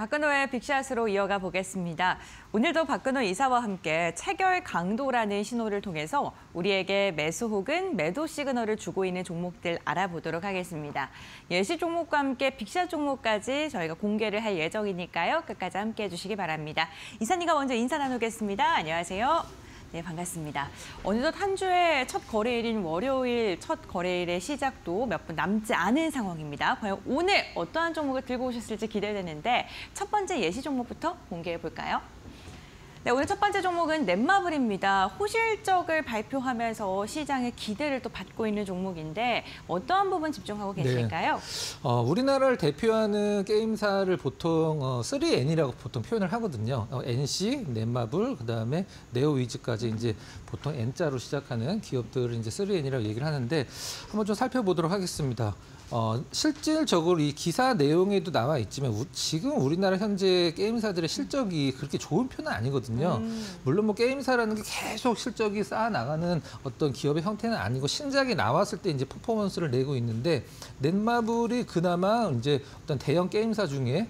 박근호의 빅샷으로 이어가 보겠습니다. 오늘도 박근호 이사와 함께 체결 강도라는 신호를 통해서 우리에게 매수 혹은 매도 시그널을 주고 있는 종목들 알아보도록 하겠습니다. 예시 종목과 함께 빅샷 종목까지 저희가 공개를 할 예정이니까요. 끝까지 함께해 주시기 바랍니다. 이사님과 먼저 인사 나누겠습니다. 안녕하세요. 네, 반갑습니다. 어느덧 한 주의 첫 거래일인 월요일 첫 거래일의 시작도 몇 분 남지 않은 상황입니다. 과연 오늘 어떠한 종목을 들고 오셨을지 기대되는데 첫 번째 예시 종목부터 공개해 볼까요? 네, 오늘 첫 번째 종목은 넷마블입니다. 호실적을 발표하면서 시장의 기대를 또 받고 있는 종목인데 어떠한 부분 집중하고 계실까요? 네. 우리나라를 대표하는 게임사를 보통 3N이라고 보통 표현을 하거든요. NC, 넷마블, 그다음에 네오위즈까지 이제 보통 N자로 시작하는 기업들을 이제 3N이라고 얘기를 하는데 한번 좀 살펴보도록 하겠습니다. 실질적으로 이 기사 내용에도 나와 있지만 지금 우리나라 현재 게임사들의 실적이 그렇게 좋은 편은 아니거든요. 물론 뭐 게임사라는 게 계속 실적이 쌓아나가는 어떤 기업의 형태는 아니고 신작이 나왔을 때 이제 퍼포먼스를 내고 있는데 넷마블이 그나마 이제 어떤 대형 게임사 중에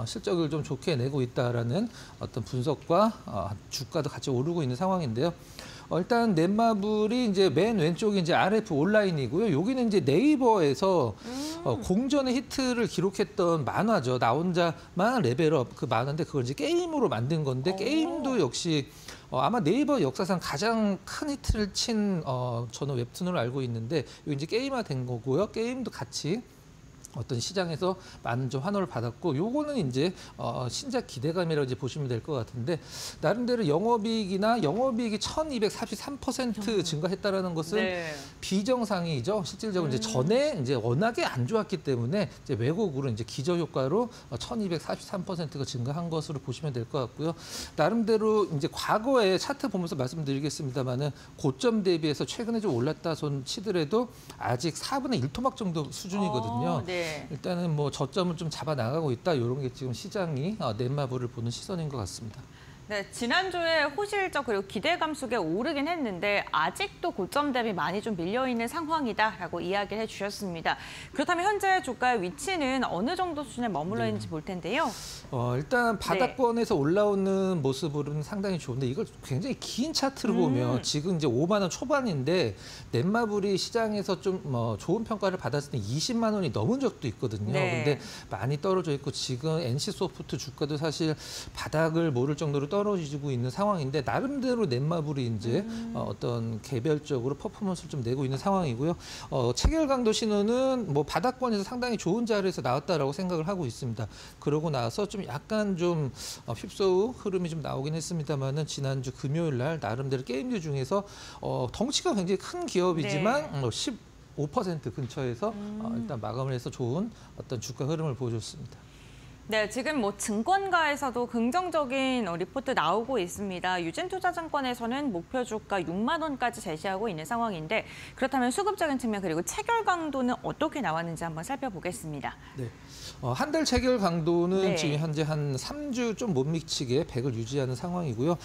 실적을 좀 좋게 내고 있다라는 어떤 분석과 주가도 같이 오르고 있는 상황인데요. 일단 넷마블이 이제 맨 왼쪽이 이제 RF 온라인이고요. 여기는 이제 네이버에서 공전의 히트를 기록했던 만화죠. 나 혼자만 레벨업 그 만화인데 그걸 이제 게임으로 만든 건데 게임도 역시 아마 네이버 역사상 가장 큰 히트를 친 저는 웹툰으로 알고 있는데 이거 이제 게임화된 거고요. 게임도 같이 어떤 시장에서 많은 좀 환호를 받았고 요거는 이제 신작 기대감이라고 이제 보시면 될 것 같은데 나름대로 영업이익이 1243% 증가했다라는 것은 네. 비정상이죠. 실질적으로 이제 전에 이제 워낙에 안 좋았기 때문에 이제 왜곡으로 이제 기저 효과로 1243%가 증가한 것으로 보시면 될 것 같고요. 나름대로 이제 과거에 차트 보면서 말씀드리겠습니다만은 고점 대비해서 최근에 좀 올랐다 손 치더라도 아직 4분의 1토막 정도 수준이거든요. 네. 일단은 뭐 저점을 좀 잡아 나가고 있다. 이런 게 지금 시장이 넷마블을 보는 시선인 것 같습니다. 네, 지난주에 호실적 그리고 기대감 속에 오르긴 했는데 아직도 고점 대비 많이 좀 밀려있는 상황이다라고 이야기를 해주셨습니다. 그렇다면 현재 주가의 위치는 어느 정도 수준에 머물러 있는지 볼 텐데요. 일단 바닥권에서 올라오는 모습으로는 상당히 좋은데 이걸 굉장히 긴 차트로 보면 지금 이제 5만 원 초반인데 넷마블이 시장에서 좀 좋은 평가를 받았을 때 20만 원이 넘은 적도 있거든요. 네. 근데 많이 떨어져 있고 지금 NC소프트 주가도 사실 바닥을 모를 정도로 떨어지고 있는 상황인데 나름대로 넷마블이 이제 어떤 개별적으로 퍼포먼스를 좀 내고 있는 상황이고요. 체결 강도 신호는 뭐 바닥권에서 상당히 좋은 자리에서 나왔다라고 생각을 하고 있습니다. 그러고 나서 좀 약간 좀 휩싸우 흐름이 좀 나오긴 했습니다만은 지난주 금요일 날 나름대로 게임주 중에서 덩치가 굉장히 큰 기업이지만 15% 근처에서 일단 마감을 해서 좋은 어떤 주가 흐름을 보여줬습니다. 네, 지금 뭐 증권가에서도 긍정적인 리포트 나오고 있습니다. 유진투자증권에서는 목표 주가 6만 원까지 제시하고 있는 상황인데 그렇다면 수급적인 측면 그리고 체결 강도는 어떻게 나왔는지 한번 살펴보겠습니다. 네. 한 달 체결 강도는 네. 지금 현재 한 3주 좀 못 미치게 100을 유지하는 상황이고요.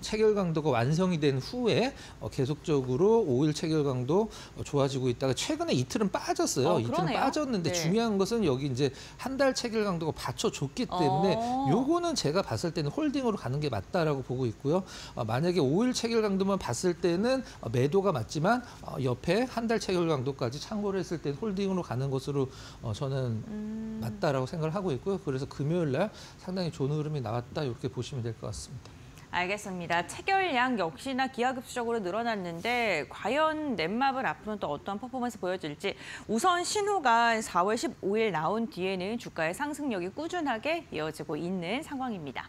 체결 강도가 완성이 된 후에 계속적으로 5일 체결 강도 좋아지고 있다가 최근에 이틀은 빠졌어요. 이틀은 빠졌는데 네. 중요한 것은 여기 이제 한 달 체결 강도가 받쳐줬기 때문에 요거는 제가 봤을 때는 홀딩으로 가는 게 맞다라고 보고 있고요. 만약에 5일 체결 강도만 봤을 때는 매도가 맞지만 옆에 한 달 체결 강도까지 참고를 했을 때 홀딩으로 가는 것으로 저는 맞다라고 생각을 하고 있고요. 그래서 금요일 날 상당히 좋은 흐름이 나왔다 이렇게 보시면 될 것 같습니다. 알겠습니다. 체결량 역시나 기하급수적으로 늘어났는데 과연 넷마블 앞으로는 또 어떠한 퍼포먼스 보여줄지 우선 신호가 4월 15일 나온 뒤에는 주가의 상승력이 꾸준하게 이어지고 있는 상황입니다.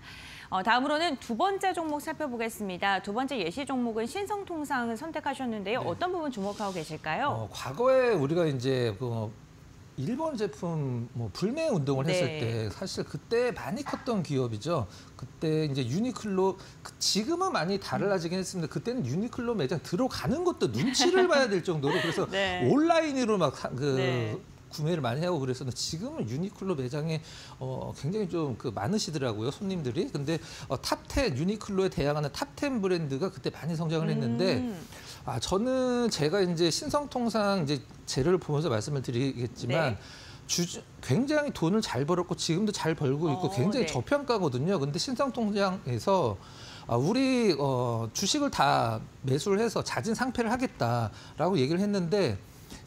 다음으로는 두 번째 종목 살펴보겠습니다. 두 번째 예시 종목은 신성통상을 선택하셨는데요. 네. 어떤 부분 주목하고 계실까요? 과거에 우리가 이제 일본 제품 불매 운동을 했을 네. 때 사실 그때 많이 컸던 기업이죠. 그때 이제 유니클로 지금은 많이 달라지긴 했습니다. 그때는 유니클로 매장 들어가는 것도 눈치를 봐야 될 정도로 그래서 네. 온라인으로 막 네. 구매를 많이 하고 그랬었는데 지금은 유니클로 매장에 굉장히 좀 많으시더라고요, 손님들이. 근데 탑10 유니클로에 대항하는 탑10 브랜드가 그때 많이 성장을 했는데 저는 제가 이제 신성통상 이제 재료를 보면서 말씀을 드리겠지만 네. 굉장히 돈을 잘 벌었고 지금도 잘 벌고 있고 굉장히 네. 저평가거든요. 근데 신성통장에서 우리 주식을 다 매수를 해서 자진 상폐를 하겠다라고 얘기를 했는데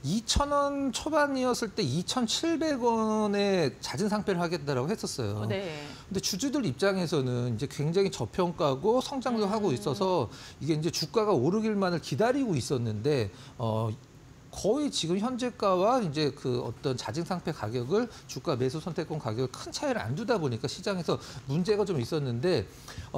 2,000원 초반이었을 때 2,700원에 자진 상폐를 하겠다라고 했었어요. 네. 근데 주주들 입장에서는 이제 굉장히 저평가고 성장도 하고 있어서 이게 이제 주가가 오르길만을 기다리고 있었는데 거의 지금 현재가와 이제 그 어떤 자진 상폐 가격을 주가 매수 선택권 가격을 큰 차이를 안 두다 보니까 시장에서 문제가 좀 있었는데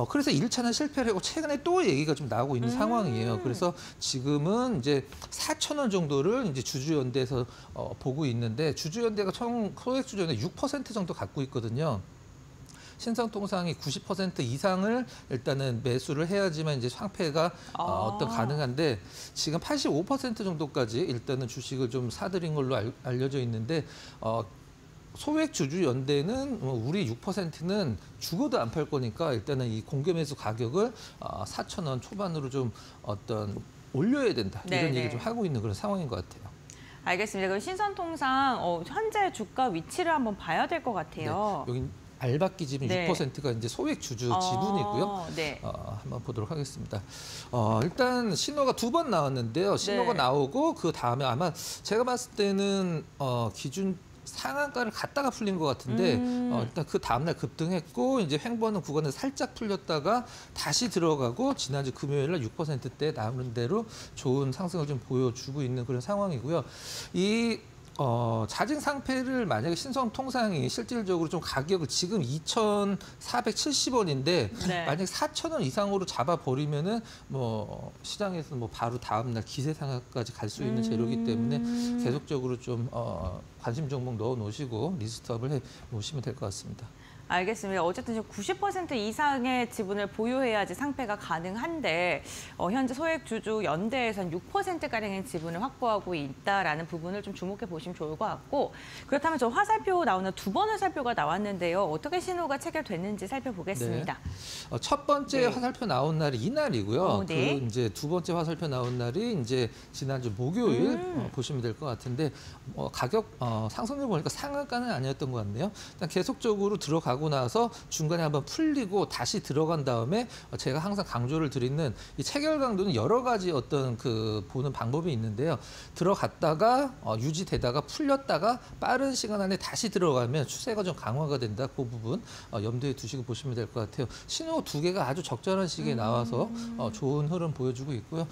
그래서 1차는 실패를 하고 최근에 또 얘기가 좀 나오고 있는 상황이에요. 그래서 지금은 이제 4,000원 정도를 이제 주주연대에서 보고 있는데 주주연대가 총 소액 주주연대 6% 정도 갖고 있거든요. 신성통상이 90% 이상을 일단은 매수를 해야지만 이제 상폐가 어떤 가능한데 지금 85% 정도까지 일단은 주식을 좀 사들인 걸로 알려져 있는데 소액 주주 연대는 우리 6%는 죽어도 안 팔 거니까 일단은 이 공개 매수 가격을 4,000원 초반으로 좀 어떤 올려야 된다 이런 얘기 좀 하고 있는 그런 상황인 것 같아요. 알겠습니다. 그럼 신성통상 현재 주가 위치를 한번 봐야 될 것 같아요. 네, 여기 알박기 지분 6%가 이제 소액 주주 지분이고요. 네. 한번 보도록 하겠습니다. 일단 신호가 2번 나왔는데요. 신호가 나오고 그 다음에 아마 제가 봤을 때는 기준 상한가를 갔다가 풀린 것 같은데 일단 그 다음날 급등했고 이제 횡보하는 구간에 살짝 풀렸다가 다시 들어가고 지난주 금요일 날 6%대 나오는 대로 좋은 상승을 좀 보여주고 있는 그런 상황이고요. 이 자진 상폐를 만약에 신성통상이 실질적으로 좀 가격을 지금 2,470원인데 만약에 4,000원 이상으로 잡아버리면은 뭐 시장에서는 뭐 바로 다음날 기세 상한까지 갈 수 있는 재료이기 때문에 계속적으로 좀 관심 종목 넣어 놓으시고 리스트업을 해 놓으시면 될 것 같습니다. 알겠습니다. 어쨌든 지금 90% 이상의 지분을 보유해야지 상폐가 가능한데 현재 소액 주주 연대에선 6%가량의 지분을 확보하고 있다라는 부분을 좀 주목해 보시면 좋을 것 같고 저 화살표 나오는 2번 화살표가 나왔는데요. 어떻게 신호가 체결됐는지 살펴보겠습니다. 네. 첫 번째 화살표 나온 날이 이날이고요. 네. 그 이제 두 번째 화살표 나온 날이 이제 지난주 목요일 보시면 될 것 같은데 가격 상승률 보니까 상한가는 아니었던 것 같네요. 일단 계속적으로 들어가고 나서 중간에 한번 풀리고 다시 들어간 다음에 제가 항상 강조를 드리는 이 체결 강도는 여러 가지 어떤 그 보는 방법이 있는데요. 들어갔다가 유지되다가 풀렸다가 빠른 시간 안에 다시 들어가면 추세가 좀 강화가 된다. 그 부분 염두에 두시고 보시면 될 것 같아요. 신호 2개가 아주 적절한 시기에 나와서 좋은 흐름 보여주고 있고요.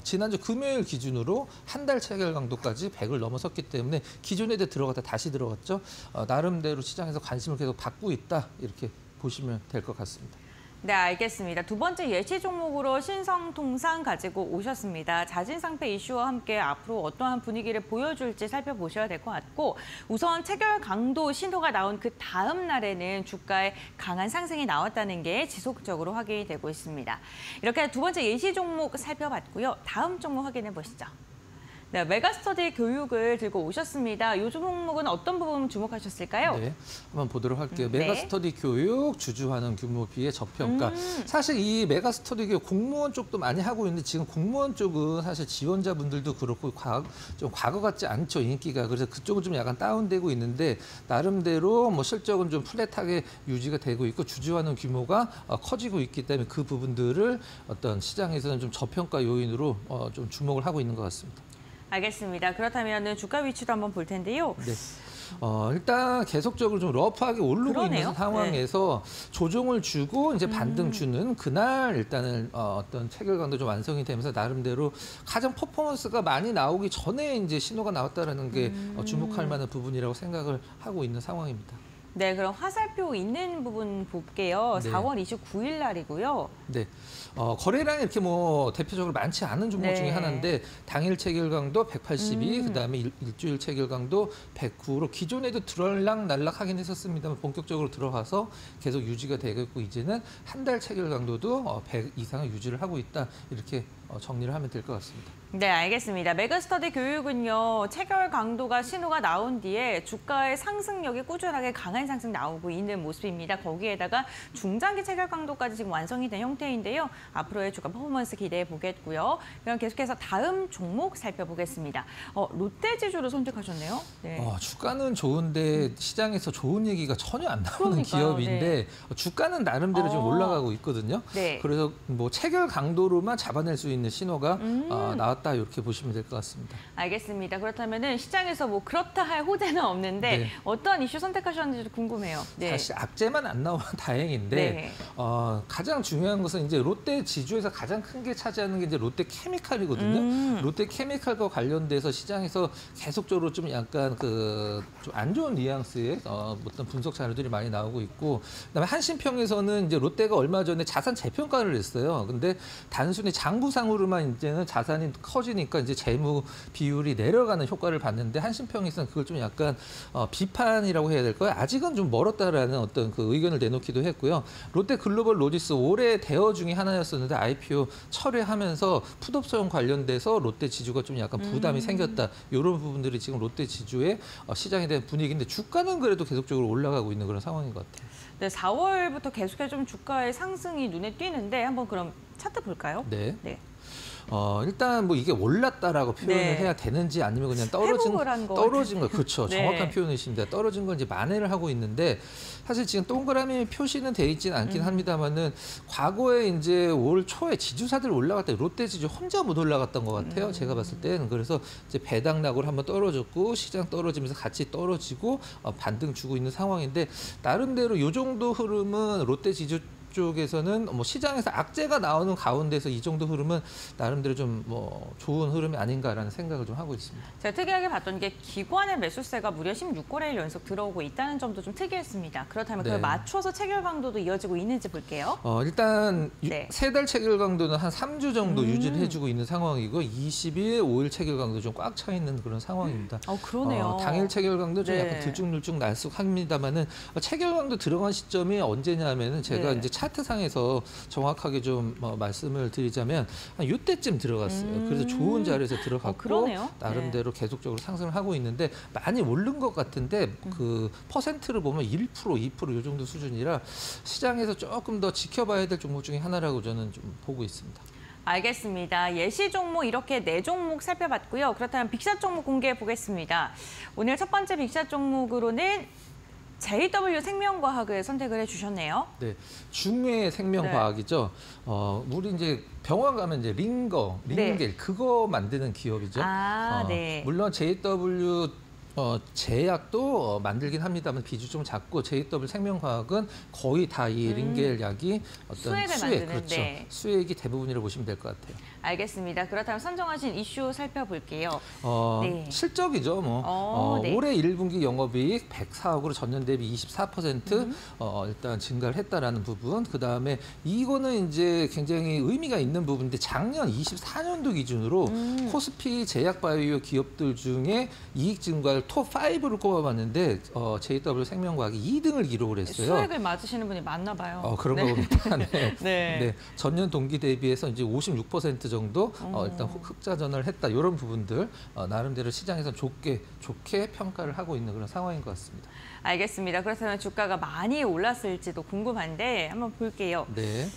지난주 금요일 기준으로 한 달 체결 강도까지 100을 넘어섰기 때문에 기존에도 들어갔다 다시 들어갔죠. 나름대로 시장에서 관심을 계속 받고 있다. 이렇게 보시면 될 것 같습니다. 네, 알겠습니다. 두 번째 예시 종목으로 신성통상 가지고 오셨습니다. 자진 상폐 이슈와 함께 앞으로 어떠한 분위기를 보여줄지 살펴보셔야 될 것 같고 우선 체결 강도 신호가 나온 그 다음 날에는 주가에 강한 상승이 나왔다는 게 지속적으로 확인이 되고 있습니다. 이렇게 두 번째 예시 종목 살펴봤고요. 다음 종목 확인해 보시죠. 네, 메가스터디 교육을 들고 오셨습니다. 이 종목은 어떤 부분 주목하셨을까요? 네, 한번 보도록 할게요. 네. 메가스터디 교육, 주주환원 규모 비의 저평가. 사실 이 메가스터디 교육 공무원 쪽도 많이 하고 있는데 지금 공무원 쪽은 사실 지원자분들도 그렇고 좀 과거 같지 않죠, 인기가. 그래서 그쪽은 좀 약간 다운되고 있는데 나름대로 뭐 실적은 좀 플랫하게 유지가 되고 있고 주주환원 규모가 커지고 있기 때문에 그 부분들을 어떤 시장에서는 좀 저평가 요인으로 좀 주목을 하고 있는 것 같습니다. 알겠습니다. 그렇다면 주가 위치도 한번 볼 텐데요. 네. 일단 계속적으로 좀 러프하게 오르고 있는 상황에서 조정을 주고 이제 반등 주는 그날 일단은 어떤 체결 강도 좀 완성이 되면서 나름대로 가장 퍼포먼스가 많이 나오기 전에 이제 신호가 나왔다라는 게 주목할 만한 부분이라고 생각을 하고 있는 상황입니다. 네, 그럼 화살표 있는 부분 볼게요. 네. 4월 29일 날이고요. 네. 거래량이 이렇게 뭐 대표적으로 많지 않은 종목 중에 하나인데 당일 체결 강도 182, 그다음에 일주일 체결 강도 109로 기존에도 들락날락 하긴 했었습니다만 본격적으로 들어가서 계속 유지가 되고 있고 이제는 한 달 체결 강도도 100 이상을 유지를 하고 있다. 이렇게 정리를 하면 될 것 같습니다. 네, 알겠습니다. 메가스터디 교육은요, 체결 강도가 신호가 나온 뒤에 주가의 상승력이 꾸준하게 강한 상승 나오고 있는 모습입니다. 거기에다가 중장기 체결 강도까지 지금 완성이 된 형태인데요. 앞으로의 주가 퍼포먼스 기대해 보겠고요. 그럼 계속해서 다음 종목 살펴보겠습니다. 롯데지주로 선택하셨네요. 네. 주가는 좋은데 시장에서 좋은 얘기가 전혀 안 나오는 그러니까요. 기업인데 네. 주가는 나름대로 좀 올라가고 있거든요. 네. 그래서 뭐 체결 강도로만 잡아낼 수 있는 신호가 나왔다 이렇게 보시면 될 것 같습니다. 알겠습니다. 그렇다면은 시장에서 뭐 그렇다 할 호재는 없는데 네. 어떤 이슈 선택하셨는지 궁금해요. 네. 사실 악재만 안 나오면 다행인데 네. 가장 중요한 것은 이제 롯데 지주에서 가장 큰 게 차지하는 게 이제 롯데 케미칼이거든요. 롯데 케미칼과 관련돼서 시장에서 계속적으로 좀 약간 좀 안 좋은 뉘앙스의 어떤 분석 자료들이 많이 나오고 있고, 그다음에 한신평에서는 이제 롯데가 얼마 전에 자산 재평가를 했어요. 근데 단순히 장부상으로만 이제는 자산이 커지니까 이제 재무 비율이 내려가는 효과를 봤는데 한신평에서는 그걸 좀 약간 비판이라고 해야 될까요? 아직은 좀 멀었다라는 어떤 그 의견을 내놓기도 했고요. 롯데 글로벌 로지스 올해 대어 중에 하나였었는데 IPO 철회하면서 풋옵션 관련돼서 롯데 지주가 좀 약간 부담이 생겼다. 이런 부분들이 지금 롯데 지주의 시장에 대한 분위기인데 주가는 그래도 계속적으로 올라가고 있는 그런 상황인 것 같아요. 네, 4월부터 계속해서 좀 주가의 상승이 눈에 띄는데 한번 그럼 차트 볼까요? 네. 네. 일단 뭐 이게 올랐다라고 표현을 네. 해야 되는지 아니면 그냥 회복을 한 거 떨어진 거 그렇죠. 네. 정확한 표현이십니다. 떨어진 건 이제 만회를 하고 있는데 사실 지금 동그라미 표시는 돼 있지는 않긴 합니다만은 과거에 이제 올 초에 지주사들 올라갈 때 롯데 지주 혼자 못 올라갔던 것 같아요. 제가 봤을 때는. 그래서 이제 배당락으로 한번 떨어졌고 시장 떨어지면서 같이 떨어지고 반등 주고 있는 상황인데 나름대로 이 정도 흐름은 롯데 지주 쪽에서는 뭐 시장에서 악재가 나오는 가운데서 이 정도 흐름은 나름대로 좀 뭐 좋은 흐름이 아닌가라는 생각을 좀 하고 있습니다. 제가 특이하게 봤던 게 기관의 매수세가 무려 16거래일 연속 들어오고 있다는 점도 좀 특이했습니다. 그렇다면 그걸 네. 맞춰서 체결 강도도 이어지고 있는지 볼게요. 일단 네. 3달 체결 강도는 한 3주 정도 유지를 해주고 있는 상황이고 20일, 5일 체결 강도 좀 꽉 차 있는 그런 상황입니다. 그러네요. 당일 체결 강도 좀 네. 약간 들쭉날쭉 날쑥합니다만은 체결 강도 들어간 시점이 언제냐면은 제가 네. 이제 차트상에서 정확하게 좀 말씀을 드리자면 한 이때쯤 들어갔어요. 그래서 좋은 자리에서 들어갔고 그러네요. 나름대로 계속적으로 상승을 하고 있는데 많이 오른 것 같은데 그 퍼센트를 보면 1%, 2%이 정도 수준이라 시장에서 조금 더 지켜봐야 될 종목 중에 하나라고 저는 좀 보고 있습니다. 알겠습니다. 예시 종목 이렇게 4종목 살펴봤고요. 그렇다면 빅샷 종목 공개해 보겠습니다. 오늘 첫 번째 빅샷 종목으로는 JW 생명과학을 선택을 해주셨네요. 네, 중외 생명과학이죠. 우리 이제 병원 가면 이제 링겔 그거 만드는 기업이죠. 네. 물론 JW 제약도 만들긴 합니다만 비중 좀 작고 JW 생명과학은 거의 다 이 링겔 약이 어떤 수액을 수액, 만드는, 그렇죠. 네. 수액이 대부분이라고 보시면 될 것 같아요. 알겠습니다. 그렇다면 선정하신 이슈 살펴볼게요. 네. 실적이죠. 네. 올해 1분기 영업이익 104억으로 전년 대비 24% 일단 증가를 했다라는 부분. 그다음에 이거는 이제 굉장히 의미가 있는 부분인데 작년 24년도 기준으로 코스피 제약바이오 기업들 중에 이익 증가를 톱5를 꼽아봤는데 JW 생명과학이 2등을 기록을 했어요. 수액을 맞으시는 분이 많나 봐요. 그런가 봅니다. 네. 네. 네. 전년 동기 대비해서 이제 56% 정도 일단 흑자 전환을 했다. 이런 부분들 나름대로 시장에서 좋게 평가를 하고 있는 그런 상황인 것 같습니다. 알겠습니다. 그렇다면 주가가 많이 올랐을지도 궁금한데 한번 볼게요. 네.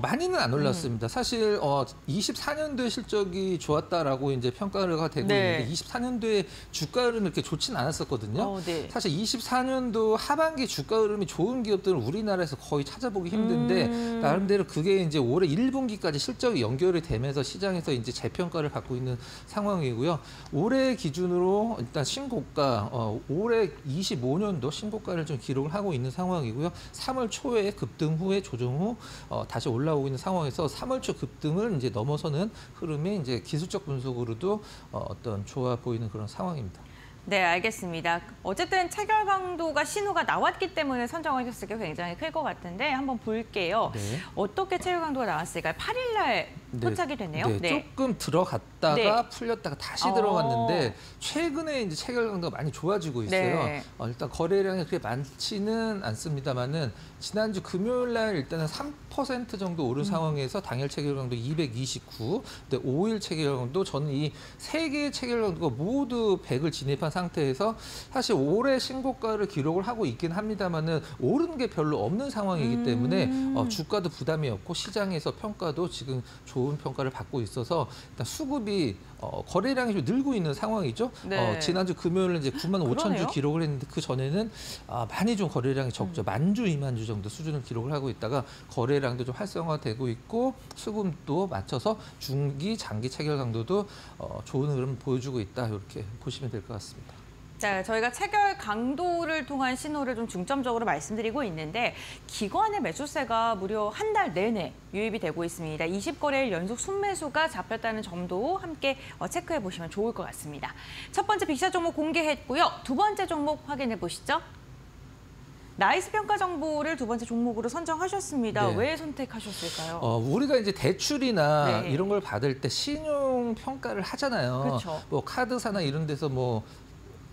많이는 안 올랐습니다. 사실 24년도에 실적이 좋았다라고 이제 평가가 되고 네. 있는데 24년도에 주가 흐름이 이렇게 좋지는 않았었거든요. 네. 사실 24년도 하반기 주가 흐름이 좋은 기업들은 우리나라에서 거의 찾아보기 힘든데 나름대로 그게 이제 올해 1분기까지 실적이 연결이 되면서 시장에서 이제 재평가를 받고 있는 상황이고요. 올해 기준으로 일단 신고가 올해 25년도 신고가를 좀 기록을 하고 있는 상황이고요. 3월 초에 급등 후에 조정 후 다시 올라오고 있는 상황에서 3월 초 급등을 이제 넘어서는 흐름이 이제 기술적 분석으로도 어떤 좋아 보이는 그런 상황입니다. 네, 알겠습니다. 어쨌든 체결 강도가 신호가 나왔기 때문에 선정하셨을 게 굉장히 클 것 같은데 한번 볼게요. 네. 어떻게 체결 강도가 나왔을까요? 8일 날 포착이 됐네요. 네, 조금 들어갔다가 네. 풀렸다가 다시 들어갔는데 최근에 이제 체결 강도가 많이 좋아지고 있어요. 네. 일단 거래량이 그렇게 많지는 않습니다만은 지난주 금요일 날 일단은 3% 정도 오른 상황에서 당일 체결 강도 229, 근데 5일 체결 강도 저는 이 세 개의 체결 강도가 모두 100을 진입한 상태에서 사실 올해 신고가를 기록을 하고 있긴 합니다만은 오른 게 별로 없는 상황이기 때문에 주가도 부담이 없고 시장에서 평가도 지금 좋은 평가를 받고 있어서 일단 수급이 거래량이 좀 늘고 있는 상황이죠. 네. 지난주 금요일에 이제 9만 5천 주 그러네요. 기록을 했는데 그 전에는 많이 좀 거래량이 적죠. 10,000주, 20,000주 정도 수준을 기록을 하고 있다가 거래량도 좀 활성화되고 있고 수급도 맞춰서 중기, 장기 체결 강도도 좋은 흐름 보여주고 있다. 이렇게 보시면 될 것 같습니다. 자, 저희가 체결 강도를 통한 신호를 좀 중점적으로 말씀드리고 있는데 기관의 매수세가 무려 한 달 내내 유입이 되고 있습니다. 20거래일 연속 순매수가 잡혔다는 점도 함께 체크해 보시면 좋을 것 같습니다. 첫 번째 빅샷 종목 공개했고요. 두 번째 종목 확인해 보시죠. 나이스 평가 정보를 두 번째 종목으로 선정하셨습니다. 네. 왜 선택하셨을까요? 우리가 이제 대출이나 네. 이런 걸 받을 때 신용 평가를 하잖아요. 그렇죠. 뭐 카드사나 이런 데서 뭐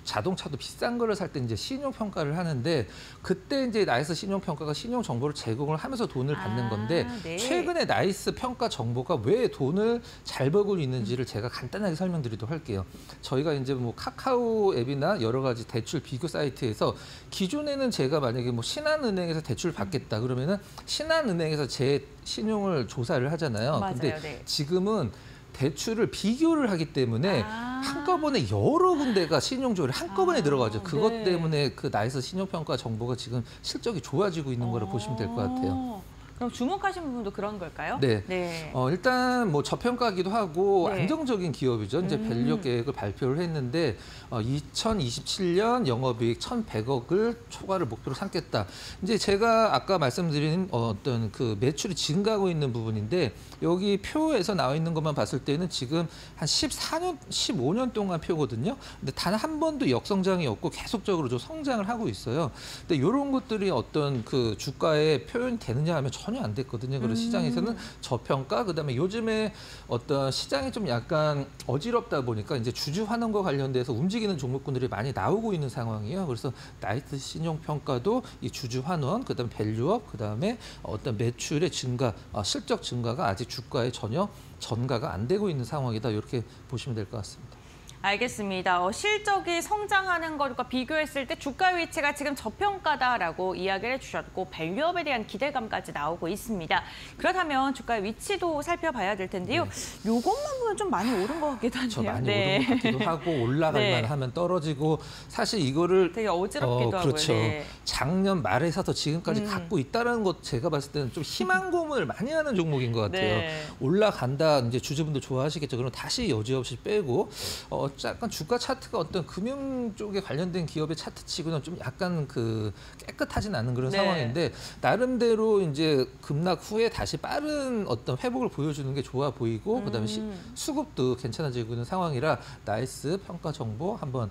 자동차도 비싼 거를 살 때 이제 신용 평가를 하는데 그때 이제 나이스 신용 평가가 신용 정보를 제공을 하면서 돈을 받는 건데 네. 최근에 나이스 평가 정보가 왜 돈을 잘 벌고 있는지를 제가 간단하게 설명드리도록 할게요. 저희가 이제 뭐 카카오 앱이나 여러 가지 대출 비교 사이트에서 기존에는 제가 만약에 뭐 신한은행에서 대출 받겠다 그러면은 신한은행에서 제 신용을 조사를 하잖아요. 맞아요. 근데 네. 지금은 대출을 비교를 하기 때문에 한꺼번에 여러 군데가 신용조회를 한꺼번에 들어가죠. 그것 네. 때문에 그 나이스 신용평가 정보가 지금 실적이 좋아지고 있는 거를 보시면 될 것 같아요. 그럼 주목하신 부분도 그런 걸까요? 네. 네. 일단 뭐 저평가기도 하고 네. 안정적인 기업이죠. 이제 밸류 계획을 발표를 했는데 2027년 영업이익 1,100억을 초과를 목표로 삼겠다. 이제 제가 아까 말씀드린 어떤 그 매출이 증가하고 있는 부분인데 여기 표에서 나와 있는 것만 봤을 때는 지금 한 14년, 15년 동안 표거든요. 근데 단 한 번도 역성장이 없고 계속적으로 좀 성장을 하고 있어요. 근데 이런 것들이 어떤 그 주가에 표현이 되느냐 하면 전혀 안 됐거든요. 그래서 시장에서는 저평가, 그다음에 요즘에 어떤 시장이 좀 약간 어지럽다 보니까 이제 주주 환원과 관련돼서 움직이는 종목군들이 많이 나오고 있는 상황이에요. 그래서 나이스 신용 평가도 이 주주 환원, 그다음에 밸류업, 그다음에 어떤 매출의 증가, 실적 증가가 아직 주가에 전혀 전가가 안 되고 있는 상황이다. 이렇게 보시면 될 것 같습니다. 알겠습니다. 실적이 성장하는 것과 비교했을 때 주가 위치가 지금 저평가다라고 이야기를 해주셨고 밸류업에 대한 기대감까지 나오고 있습니다. 그렇다면 주가의 위치도 살펴봐야 될 텐데요. 요것만 보면 좀 많이 오른 것 같기도 한데요. 저 많이 오른 것 같기도 하고 올라갈만 하면 떨어지고 사실 이거를 되게 어지럽기도 하고요. 그렇죠. 네. 작년 말에서도 지금까지 갖고 있다는 것 제가 봤을 때는 좀 희망 고문을 많이 하는 종목인 것 같아요. 네. 올라간다 이제 주주분들 좋아하시겠죠. 그럼 다시 여지없이 빼고 약간 주가 차트가 어떤 금융 쪽에 관련된 기업의 차트치고는 좀 약간 그 깨끗하진 않은 그런 상황인데 나름대로 이제 급락 후에 다시 빠른 어떤 회복을 보여주는 게 좋아 보이고 그다음에 수급도 괜찮아지고 있는 상황이라 나이스 평가 정보 한번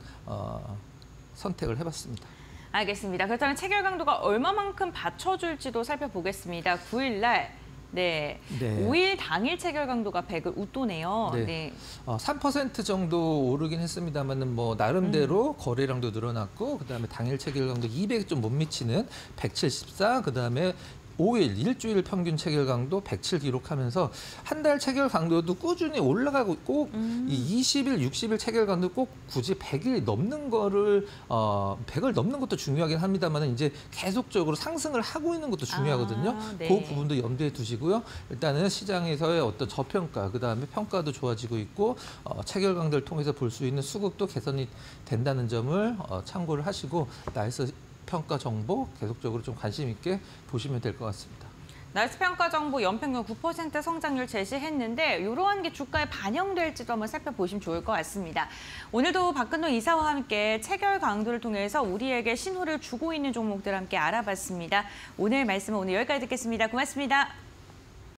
선택을 해봤습니다. 알겠습니다. 그렇다면 체결 강도가 얼마만큼 받쳐줄지도 살펴보겠습니다. 9일 날. 네. 5일 당일 체결 강도가 100을 웃도네요. 네. 3% 정도 오르긴 했습니다만은 뭐 나름대로 거래량도 늘어났고 그다음에 당일 체결 강도 200 좀 못 미치는 174 그다음에 5일 일주일 평균 체결 강도 107 기록하면서 한 달 체결 강도도 꾸준히 올라가고 꼭 이 20일, 60일 체결 강도 꼭 굳이 100일 넘는 거를 100을 넘는 것도 중요하긴 합니다만 이제 계속적으로 상승을 하고 있는 것도 중요하거든요. 네. 그 부분도 염두에 두시고요. 일단은 시장에서의 어떤 저평가, 그다음에 평가도 좋아지고 있고 체결 강도를 통해서 볼 수 있는 수급도 개선이 된다는 점을 참고를 하시고 나이스 평가 정보 계속적으로 좀 관심 있게 보시면 될 것 같습니다. 나이스 평가 정보 연평균 9% 성장률 제시했는데 이러한 게 주가에 반영될지도 한번 살펴보시면 좋을 것 같습니다. 오늘도 박근호 이사와 함께 체결 강도를 통해서 우리에게 신호를 주고 있는 종목들 함께 알아봤습니다. 오늘 말씀은 오늘 여기까지 듣겠습니다. 고맙습니다.